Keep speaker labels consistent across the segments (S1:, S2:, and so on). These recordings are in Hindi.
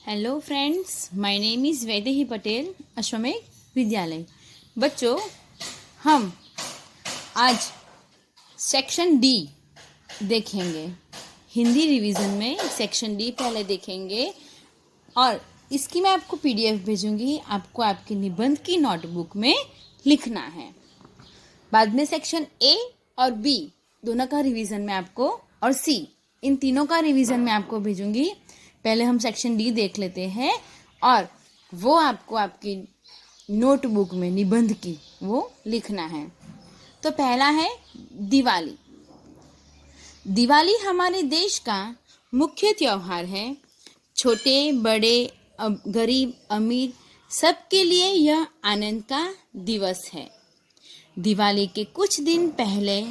S1: Hello friends, my name is Vaidehi Patel, Ashwamegh Vidyalaya. बच्चों, हम आज सेक्शन डी देखेंगे। हिंदी रिवीजन में सेक्शन डी पहले देखेंगे और इसकी मैं आपको पीडीएफ भेजूंगी। आपको आपके निबंध की नोटबुक में लिखना है। बाद में सेक्शन ए और बी दोनों का रिवीजन मैं आपको, और सी, इन तीनों का रिवीजन मैं आपको भेजूंगी। पहले हम सेक्शन डी देख लेते हैं और वो आपको आपकी नोटबुक में निबंध की वो लिखना है। तो पहला है दिवाली। दिवाली हमारे देश का मुख्य त्योहार है। छोटे बड़े, गरीब अमीर, सबके लिए यह आनंद का दिवस है। दिवाली के कुछ दिन पहले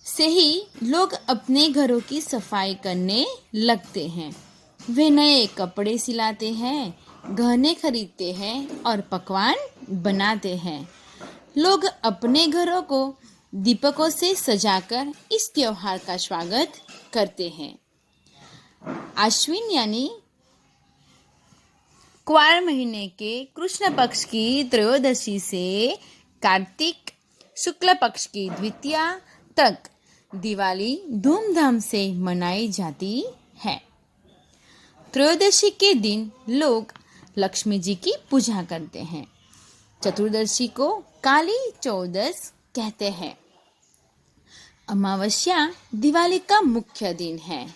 S1: से ही लोग अपने घरों की सफाई करने लगते हैं। वे नए कपड़े सिलाते हैं, गहने खरीदते हैं और पकवान बनाते हैं। लोग अपने घरों को दीपकों से सजाकर इस त्योहार का स्वागत करते हैं। आश्विन यानी क्वार महीने के कृष्ण पक्ष की त्रयोदशी से कार्तिक शुक्ल पक्ष की द्वितीया तक दिवाली धूमधाम से मनाई जाती है। त्रयोदशी के दिन लोग लक्ष्मी जी की पूजा करते हैं। चतुर्दशी को काली चौदस कहते हैं। अमावस्या दिवाली का मुख्य दिन है।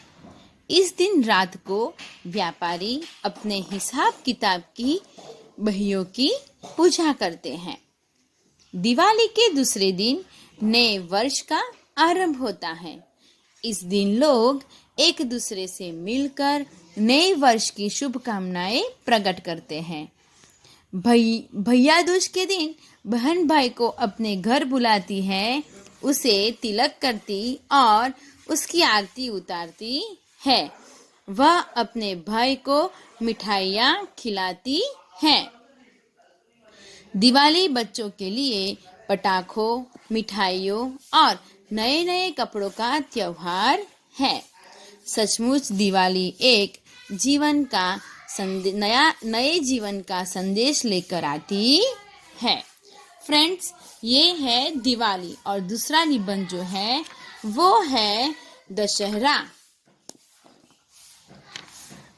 S1: इस दिन रात को व्यापारी अपने हिसाब किताब की बहियों की पूजा करते हैं। दिवाली के दूसरे दिन नए वर्ष का आरंभ होता है। इस दिन लोग एक दूसरे से मिलकर नए वर्ष की शुभकामनाएं प्रकट करते हैं। भैया दूज के दिन बहन भाई को अपने घर बुलाती है, उसे तिलक करती और उसकी आरती उतारती है। वह अपने भाई को मिठाइयाँ खिलाती है। दिवाली बच्चों के लिए पटाखों, मिठाइयों और नए नए कपड़ों का त्योहार है। सचमुच दिवाली एक जीवन का नए जीवन का संदेश लेकर आती है। फ्रेंड्स, ये है दिवाली और दूसरा निबंध जो है वो है दशहरा।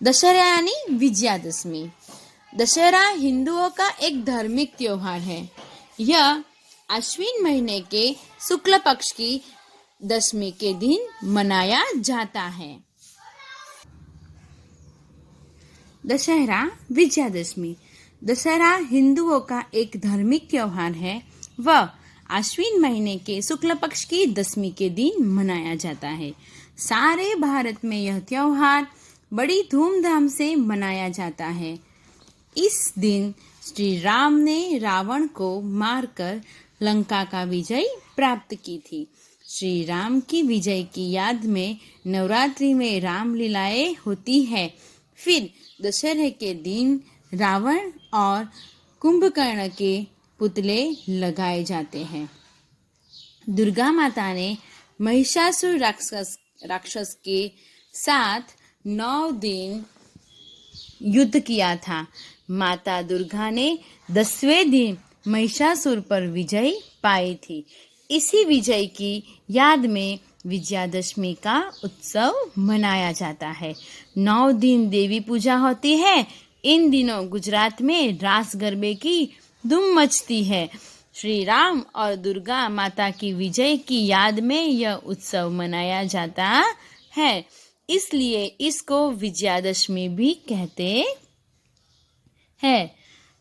S1: दशहरा यानी विजयादशमी। दशहरा हिंदुओं का एक धार्मिक त्योहार है। यह आश्विन महीने के शुक्ल पक्ष की दशमी के दिन मनाया जाता है। दशहरा विजयादशमी। दशहरा हिंदुओं का एक धार्मिक त्योहार है। वह आश्विन महीने के शुक्ल पक्ष की दशमी के दिन मनाया जाता है। सारे भारत में यह त्योहार बड़ी धूमधाम से मनाया जाता है। इस दिन श्री राम ने रावण को मारकर लंका का विजय प्राप्त की थी। श्री राम की विजय की याद में नवरात्रि में रामलीलाएं होती है। फिर दशहरे के दिन रावण और कुंभकर्ण के पुतले लगाए जाते हैं। दुर्गा माता ने महिषासुर राक्षस के साथ 9 दिन युद्ध किया था। माता दुर्गा ने 10वें दिन महिषासुर पर विजय पाई थी। इसी विजय की याद में विजयादशमी का उत्सव मनाया जाता है। 9 दिन देवी पूजा होती है। इन दिनों गुजरात में रास गरबे की धूम मचती है। श्री राम और दुर्गा माता की विजय की याद में यह उत्सव मनाया जाता है, इसलिए इसको विजयादशमी भी कहते हैं।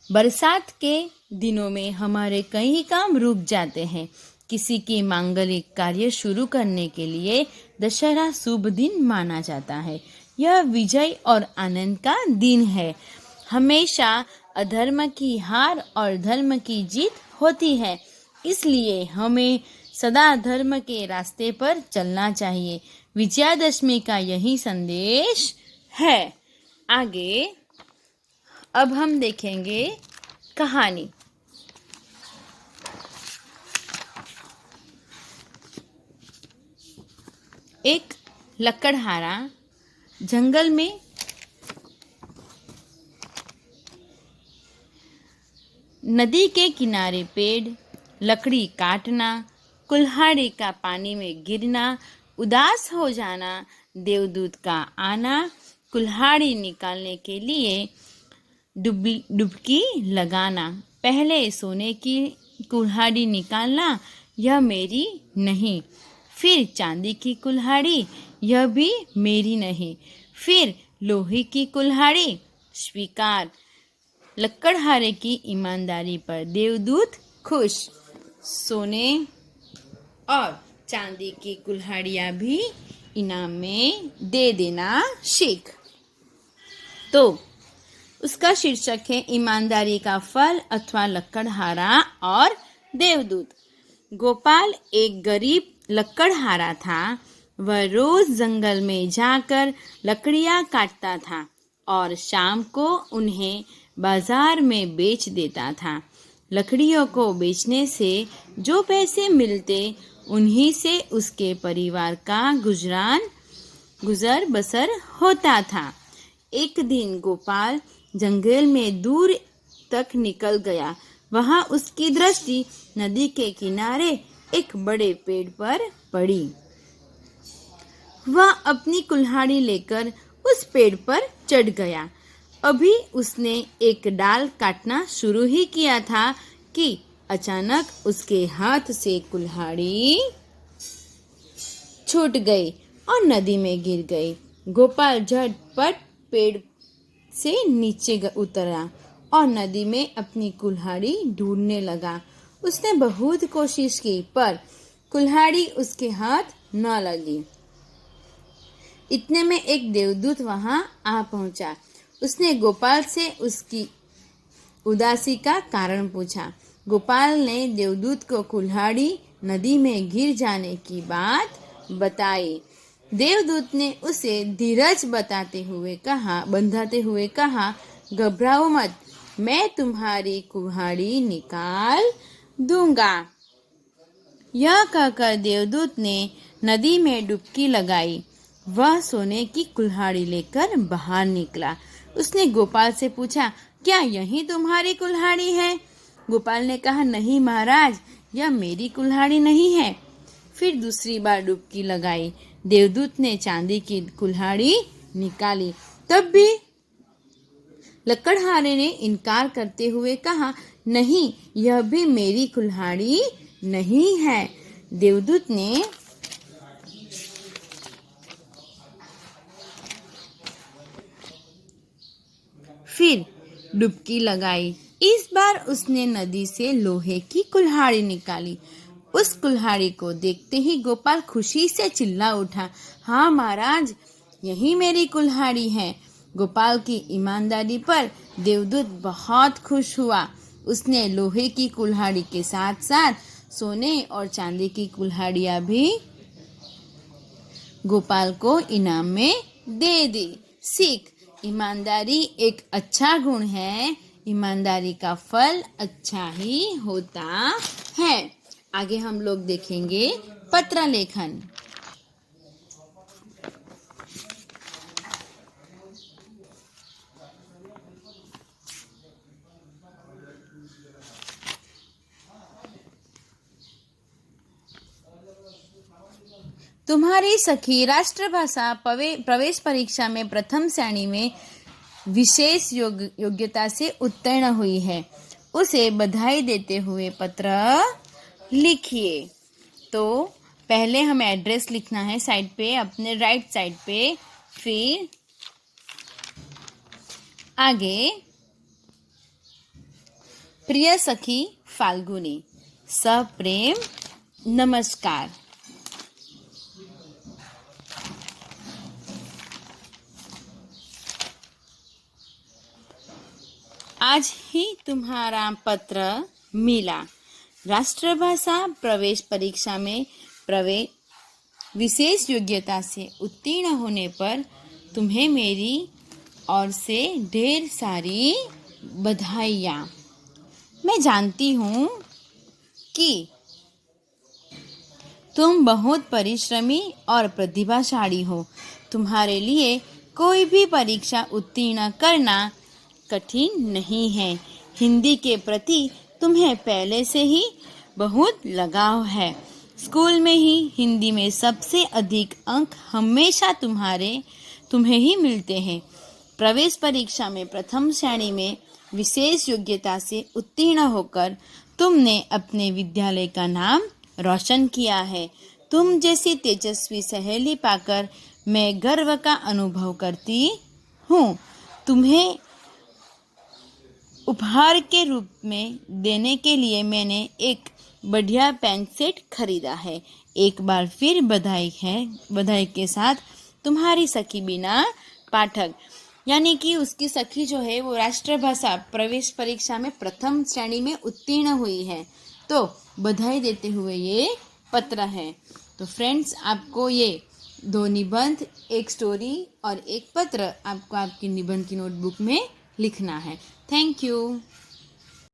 S1: बरसात के दिनों में हमारे कई काम रुक जाते हैं। किसी की मांगलिक कार्य शुरू करने के लिए दशहरा शुभ दिन माना जाता है। यह विजय और आनंद का दिन है। हमेशा अधर्म की हार और धर्म की जीत होती है, इसलिए हमें सदा धर्म के रास्ते पर चलना चाहिए। विजयादशमी का यही संदेश है। आगे अब हम देखेंगे कहानी। एक लकड़हारा जंगल में नदी के किनारे पेड़, लकड़ी काटना, कुल्हाड़ी का पानी में गिरना, उदास हो जाना, देवदूत का आना, कुल्हाड़ी निकालने के लिए डुबकी लगाना, पहले सोने की कुल्हाड़ी निकालना, यह मेरी नहीं, फिर चांदी की कुल्हाड़ी, यह भी मेरी नहीं, फिर लोहे की कुल्हाड़ी, स्वीकार। लकड़हारे की ईमानदारी पर देवदूत खुश। सोने और चांदी की कुल्हाड़ियाँ भी इनाम में दे देना सीख। तो उसका शीर्षक है ईमानदारी का फल अथवा लकड़हारा और देवदूत। गोपाल एक गरीब लकड़हारा था। वह रोज जंगल में जाकर लकड़ियाँ काटता था और शाम को उन्हें बाजार में बेच देता था। लकड़ियों को बेचने से जो पैसे मिलते उन्हीं से उसके परिवार का गुजर बसर होता था। एक दिन गोपाल जंगल में दूर तक निकल गया। वहां उसकी दृष्टि नदी के किनारे एक बड़े पेड़ पर पड़ी। वह अपनी कुल्हाड़ी लेकर उस पेड़ पर चढ़ गया। अभी उसने एक डाल काटना शुरू ही किया था कि अचानक उसके हाथ से कुल्हाड़ी छूट गई और नदी में गिर गई। गोपाल झटपट पेड़ से नीचे उतरा और नदी में अपनी कुल्हाड़ी ढूंढने लगा। उसने बहुत कोशिश की पर कुल्हाड़ी उसके हाथ न लगी। इतने में एक देवदूत वहां आ पहुंचा। उसने गोपाल से उसकी उदासी का कारण पूछा। गोपाल ने देवदूत को कुल्हाड़ी नदी में गिर जाने की बात बताई। देवदूत ने उसे धीरज बंधाते हुए कहा, घबराओ मत, मैं तुम्हारी कुल्हाड़ी निकाल दूंगा। यह कहकर देवदूत ने नदी में डुबकी लगाई। वह सोने की कुल्हाड़ी लेकर बाहर निकला। उसने गोपाल से पूछा, क्या यही तुम्हारी कुल्हाड़ी है? गोपाल ने कहा, नहीं महाराज, यह मेरी कुल्हाड़ी नहीं है। फिर दूसरी बार डुबकी लगाई। देवदूत ने चांदी की कुल्हाड़ी निकाली। तब भी लकड़हारे ने इनकार करते हुए कहा, नहीं, यह भी मेरी कुल्हाड़ी नहीं है। देवदूत ने फिर डुबकी लगाई। इस बार उसने नदी से लोहे की कुल्हाड़ी निकाली। उस कुल्हाड़ी को देखते ही गोपाल खुशी से चिल्ला उठा, हाँ महाराज, यही मेरी कुल्हाड़ी है। गोपाल की ईमानदारी पर देवदूत बहुत खुश हुआ। उसने लोहे की कुल्हाड़ी के साथ साथ सोने और चांदी की कुल्हाड़ियाँ भी गोपाल को इनाम में दे दी। सीख, ईमानदारी एक अच्छा गुण है। ईमानदारी का फल अच्छा ही होता है। आगे हम लोग देखेंगे पत्र लेखन। तुम्हारी सखी राष्ट्रभाषा प्रवेश परीक्षा में प्रथम श्रेणी में विशेष योग्यता से उत्तीर्ण हुई है। उसे बधाई देते हुए पत्र लिखिए। तो पहले हमें एड्रेस लिखना है साइड पे, अपने राइट साइड पे, फिर आगे प्रिय सखी फाल्गुनी, सप्रेम नमस्कार। आज ही तुम्हारा पत्र मिला। राष्ट्रभाषा प्रवेश परीक्षा में विशेष योग्यता से उत्तीर्ण होने पर तुम्हें मेरी ओर से ढेर सारी बधाइयाँ। मैं जानती हूँ कि तुम बहुत परिश्रमी और प्रतिभाशाली हो। तुम्हारे लिए कोई भी परीक्षा उत्तीर्ण करना कठिन नहीं है। हिंदी के प्रति तुम्हें पहले से ही बहुत लगाव है। स्कूल में ही हिंदी में सबसे अधिक अंक हमेशा तुम्हें ही मिलते हैं। प्रवेश परीक्षा में प्रथम श्रेणी में विशेष योग्यता से उत्तीर्ण होकर तुमने अपने विद्यालय का नाम रोशन किया है। तुम जैसी तेजस्वी सहेली पाकर मैं गर्व का अनुभव करती हूँ। तुम्हें उपहार के रूप में देने के लिए मैंने एक बढ़िया पेन सेट खरीदा है। एक बार फिर बधाई के साथ तुम्हारी सखी बीना पाठक। यानी कि उसकी सखी जो है वो राष्ट्रभाषा प्रवेश परीक्षा में प्रथम श्रेणी में उत्तीर्ण हुई है, तो बधाई देते हुए ये पत्र है। तो फ्रेंड्स, आपको ये 2 निबंध, एक स्टोरी और एक पत्र आपको आपकी निबंध की नोटबुक में लिखना है। Thank you.